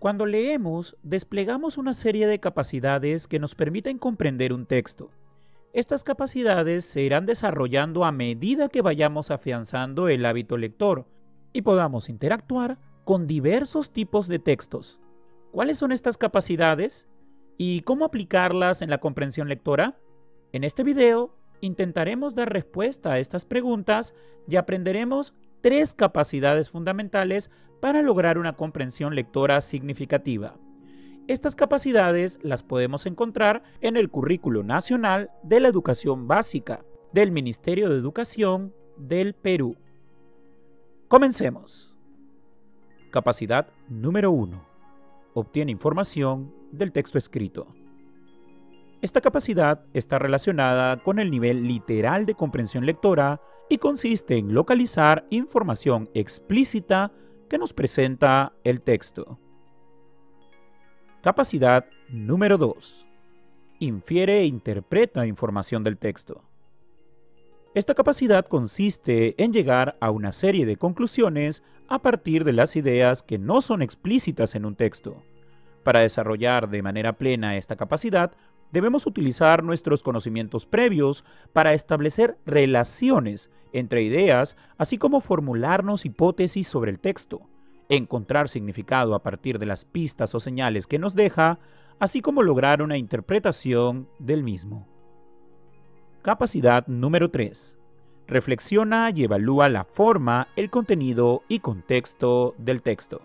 Cuando leemos, desplegamos una serie de capacidades que nos permiten comprender un texto. Estas capacidades se irán desarrollando a medida que vayamos afianzando el hábito lector y podamos interactuar con diversos tipos de textos. ¿Cuáles son estas capacidades? ¿Y cómo aplicarlas en la comprensión lectora? En este video intentaremos dar respuesta a estas preguntas y aprenderemos 3 capacidades fundamentales para lograr una comprensión lectora significativa. Estas capacidades las podemos encontrar en el Currículo Nacional de la Educación Básica del Ministerio de Educación del Perú. Comencemos. Capacidad número 1. Obtiene información del texto escrito. Esta capacidad está relacionada con el nivel literal de comprensión lectora y consiste en localizar información explícita que nos presenta el texto. Capacidad número 2. Infiere e interpreta información del texto. Esta capacidad consiste en llegar a una serie de conclusiones a partir de las ideas que no son explícitas en un texto. Para desarrollar de manera plena esta capacidad, debemos utilizar nuestros conocimientos previos para establecer relaciones entre ideas, así como formularnos hipótesis sobre el texto, encontrar significado a partir de las pistas o señales que nos deja, así como lograr una interpretación del mismo. Capacidad número 3. Reflexiona y evalúa la forma, el contenido y contexto del texto.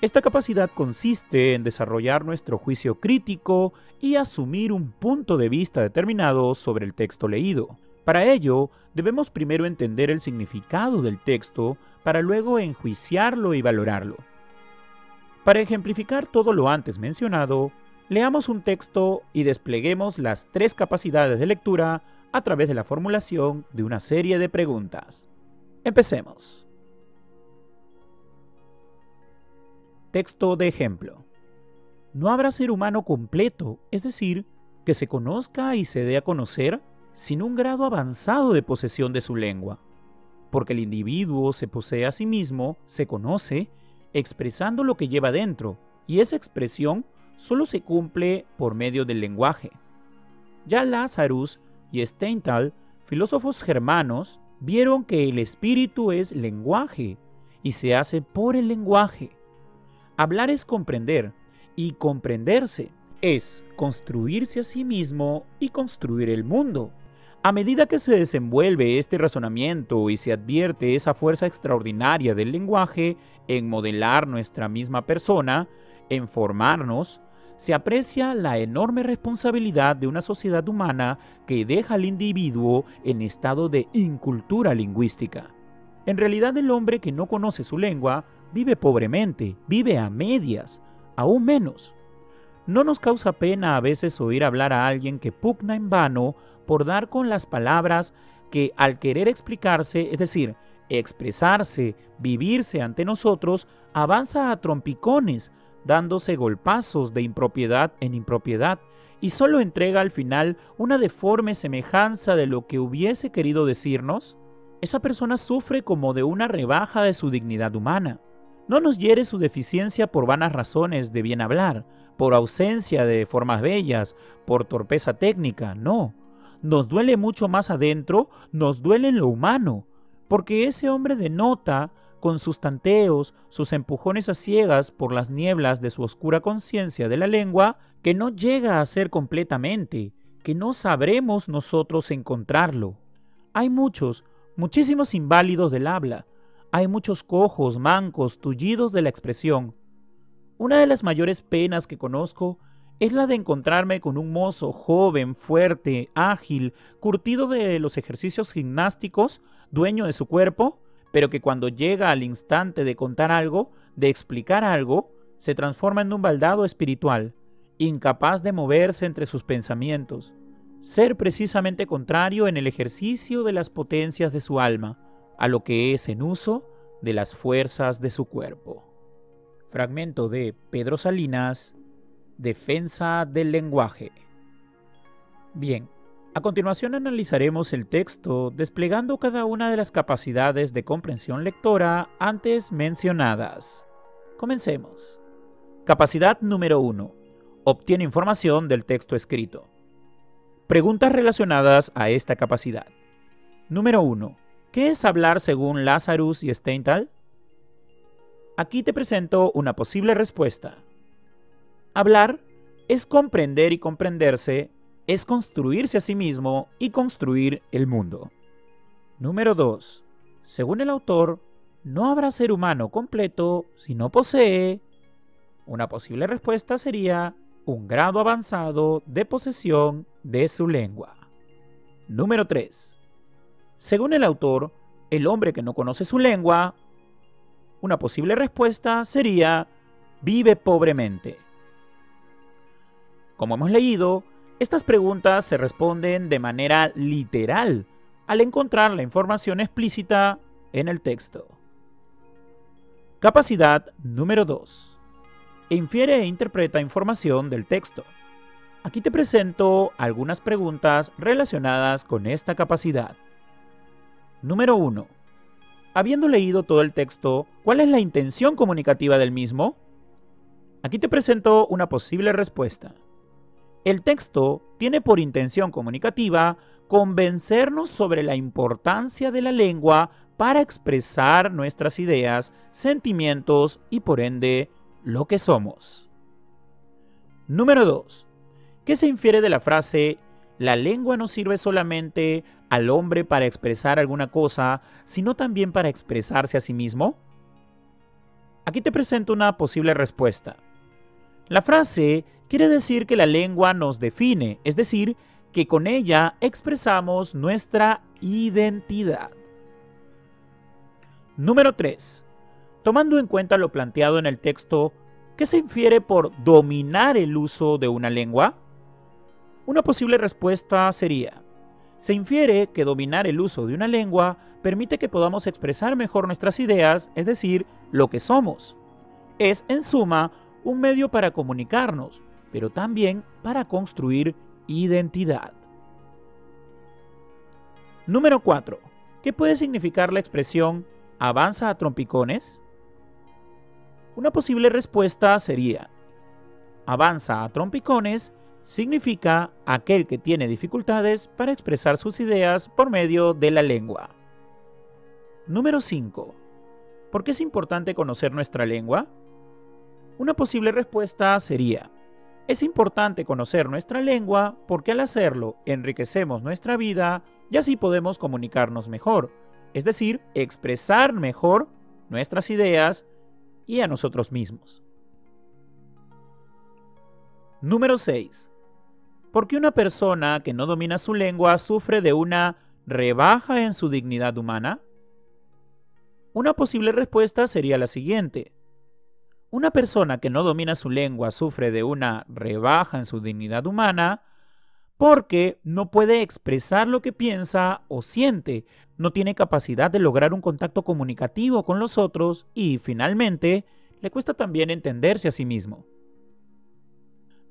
Esta capacidad consiste en desarrollar nuestro juicio crítico y asumir un punto de vista determinado sobre el texto leído. Para ello, debemos primero entender el significado del texto para luego enjuiciarlo y valorarlo. Para ejemplificar todo lo antes mencionado, leamos un texto y despleguemos las 3 capacidades de lectura a través de la formulación de una serie de preguntas. Empecemos. Texto de ejemplo. No habrá ser humano completo, es decir, que se conozca y se dé a conocer sin un grado avanzado de posesión de su lengua, porque el individuo se posee a sí mismo, se conoce, expresando lo que lleva dentro, y esa expresión solo se cumple por medio del lenguaje. Ya Lazarus y Steinthal, filósofos germanos, vieron que el espíritu es lenguaje y se hace por el lenguaje. Hablar es comprender, y comprenderse es construirse a sí mismo y construir el mundo. A medida que se desenvuelve este razonamiento y se advierte esa fuerza extraordinaria del lenguaje en modelar nuestra misma persona, en formarnos, se aprecia la enorme responsabilidad de una sociedad humana que deja al individuo en estado de incultura lingüística. En realidad, el hombre que no conoce su lengua vive pobremente, vive a medias, aún menos. ¿No nos causa pena a veces oír hablar a alguien que pugna en vano por dar con las palabras que al querer explicarse, es decir, expresarse, vivirse ante nosotros, avanza a trompicones, dándose golpazos de impropiedad en impropiedad, y solo entrega al final una deforme semejanza de lo que hubiese querido decirnos? Esa persona sufre como de una rebaja de su dignidad humana. No nos hiere su deficiencia por vanas razones de bien hablar, por ausencia de formas bellas, por torpeza técnica, no. Nos duele mucho más adentro, nos duele en lo humano, porque ese hombre denota, con sus tanteos, sus empujones a ciegas por las nieblas de su oscura conciencia de la lengua, que no llega a ser completamente, que no sabremos nosotros encontrarlo. Hay muchísimos inválidos del habla. Hay muchos cojos, mancos, tullidos de la expresión. Una de las mayores penas que conozco es la de encontrarme con un mozo joven, fuerte, ágil, curtido de los ejercicios gimnásticos, dueño de su cuerpo, pero que cuando llega al instante de contar algo, de explicar algo, se transforma en un baldado espiritual, incapaz de moverse entre sus pensamientos, ser precisamente contrario en el ejercicio de las potencias de su alma, a lo que es en uso de las fuerzas de su cuerpo. Fragmento de Pedro Salinas, Defensa del lenguaje. Bien, a continuación analizaremos el texto desplegando cada una de las capacidades de comprensión lectora antes mencionadas. Comencemos. Capacidad número 1. Obtiene información del texto escrito. Preguntas relacionadas a esta capacidad. Número 1. ¿Qué es hablar según Lazarus y Steinthal? Aquí te presento una posible respuesta. Hablar es comprender y comprenderse, es construirse a sí mismo y construir el mundo. Número 2. Según el autor, no habrá ser humano completo si no posee. Una posible respuesta sería un grado avanzado de posesión de su lengua. Número 3. Según el autor, el hombre que no conoce su lengua, una posible respuesta sería vive pobremente. Como hemos leído, estas preguntas se responden de manera literal al encontrar la información explícita en el texto. Capacidad número 2. Infiere e interpreta información del texto. Aquí te presento algunas preguntas relacionadas con esta capacidad. Número 1. Habiendo leído todo el texto, ¿cuál es la intención comunicativa del mismo? Aquí te presento una posible respuesta. El texto tiene por intención comunicativa convencernos sobre la importancia de la lengua para expresar nuestras ideas, sentimientos y por ende lo que somos. Número 2. ¿Qué se infiere de la frase la lengua no sirve solamente al hombre para expresar alguna cosa, sino también para expresarse a sí mismo? Aquí te presento una posible respuesta. La frase quiere decir que la lengua nos define, es decir, que con ella expresamos nuestra identidad. Número 3. Tomando en cuenta lo planteado en el texto, ¿qué se infiere por dominar el uso de una lengua? Una posible respuesta sería: se infiere que dominar el uso de una lengua permite que podamos expresar mejor nuestras ideas, es decir, lo que somos. Es, en suma, un medio para comunicarnos, pero también para construir identidad. Número 4. ¿Qué puede significar la expresión avanza a trompicones? Una posible respuesta sería: avanza a trompicones significa aquel que tiene dificultades para expresar sus ideas por medio de la lengua. Número 5. ¿Por qué es importante conocer nuestra lengua? Una posible respuesta sería: es importante conocer nuestra lengua porque al hacerlo enriquecemos nuestra vida y así podemos comunicarnos mejor, es decir, expresar mejor nuestras ideas y a nosotros mismos. Número 6. ¿Por qué una persona que no domina su lengua sufre de una rebaja en su dignidad humana? Una posible respuesta sería la siguiente: una persona que no domina su lengua sufre de una rebaja en su dignidad humana porque no puede expresar lo que piensa o siente, no tiene capacidad de lograr un contacto comunicativo con los otros y, finalmente, le cuesta también entenderse a sí mismo.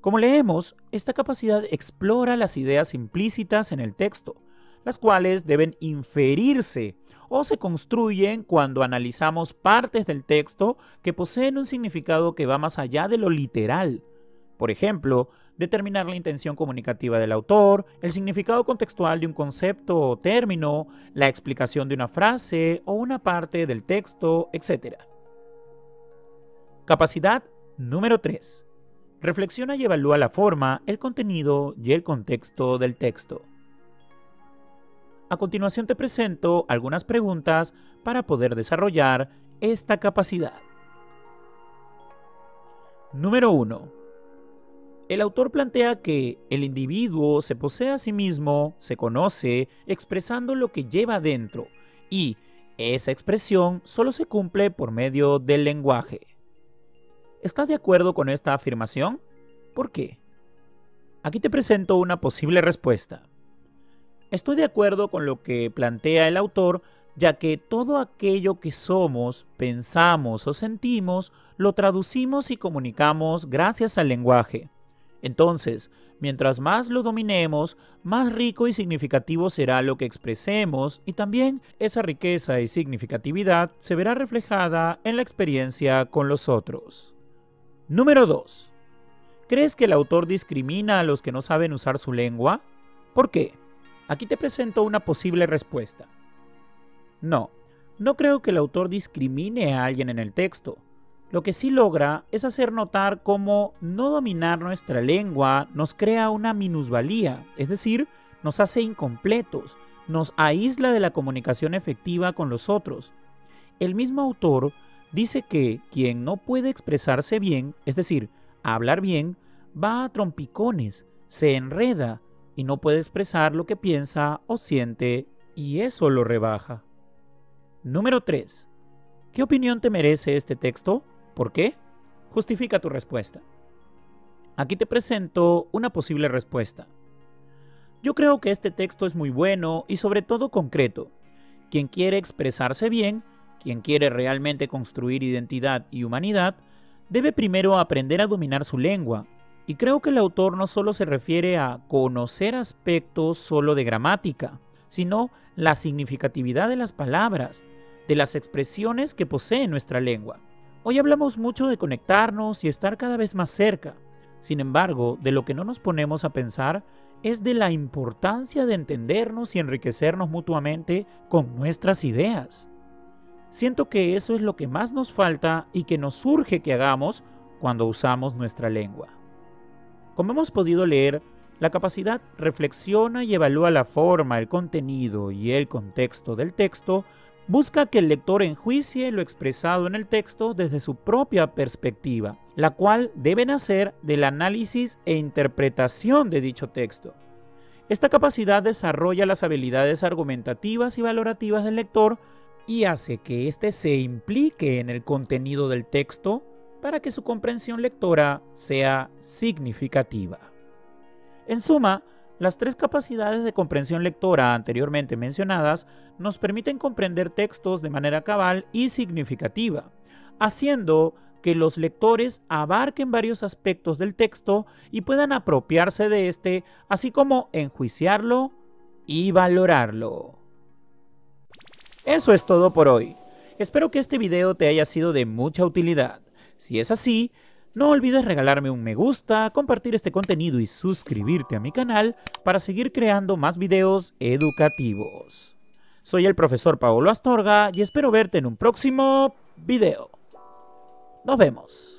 Como leemos, esta capacidad explora las ideas implícitas en el texto, las cuales deben inferirse o se construyen cuando analizamos partes del texto que poseen un significado que va más allá de lo literal. Por ejemplo, determinar la intención comunicativa del autor, el significado contextual de un concepto o término, la explicación de una frase o una parte del texto, etc. Capacidad número 3. Reflexiona y evalúa la forma, el contenido y el contexto del texto. A continuación te presento algunas preguntas para poder desarrollar esta capacidad. Número 1. El autor plantea que el individuo se posee a sí mismo, se conoce, expresando lo que lleva dentro, y esa expresión solo se cumple por medio del lenguaje. ¿Estás de acuerdo con esta afirmación? ¿Por qué? Aquí te presento una posible respuesta. Estoy de acuerdo con lo que plantea el autor, ya que todo aquello que somos, pensamos o sentimos, lo traducimos y comunicamos gracias al lenguaje. Entonces, mientras más lo dominemos, más rico y significativo será lo que expresemos y también esa riqueza y significatividad se verá reflejada en la experiencia con los otros. Número 2. ¿Crees que el autor discrimina a los que no saben usar su lengua? ¿Por qué? Aquí te presento una posible respuesta. No, no creo que el autor discrimine a alguien en el texto. Lo que sí logra es hacer notar cómo no dominar nuestra lengua nos crea una minusvalía, es decir, nos hace incompletos, nos aísla de la comunicación efectiva con los otros. El mismo autor dice que quien no puede expresarse bien, es decir, hablar bien, va a trompicones, se enreda y no puede expresar lo que piensa o siente, y eso lo rebaja. Número 3. ¿Qué opinión te merece este texto? ¿Por qué? Justifica tu respuesta. Aquí te presento una posible respuesta. Yo creo que este texto es muy bueno y sobre todo concreto. Quien quiere expresarse bien, quien quiere realmente construir identidad y humanidad, debe primero aprender a dominar su lengua. Y creo que el autor no solo se refiere a conocer aspectos solo de gramática, sino la significatividad de las palabras, de las expresiones que posee nuestra lengua. Hoy hablamos mucho de conectarnos y estar cada vez más cerca. Sin embargo, de lo que no nos ponemos a pensar es de la importancia de entendernos y enriquecernos mutuamente con nuestras ideas. Siento que eso es lo que más nos falta y que nos urge que hagamos cuando usamos nuestra lengua. Como hemos podido leer, la capacidad reflexiona y evalúa la forma, el contenido y el contexto del texto. Busca que el lector enjuicie lo expresado en el texto desde su propia perspectiva, la cual debe nacer del análisis e interpretación de dicho texto. Esta capacidad desarrolla las habilidades argumentativas y valorativas del lector y hace que éste se implique en el contenido del texto para que su comprensión lectora sea significativa. En suma, las tres capacidades de comprensión lectora anteriormente mencionadas nos permiten comprender textos de manera cabal y significativa, haciendo que los lectores abarquen varios aspectos del texto y puedan apropiarse de este, así como enjuiciarlo y valorarlo. Eso es todo por hoy. Espero que este video te haya sido de mucha utilidad. Si es así, no olvides regalarme un me gusta, compartir este contenido y suscribirte a mi canal para seguir creando más videos educativos. Soy el profesor Paolo Astorga y espero verte en un próximo video. Nos vemos.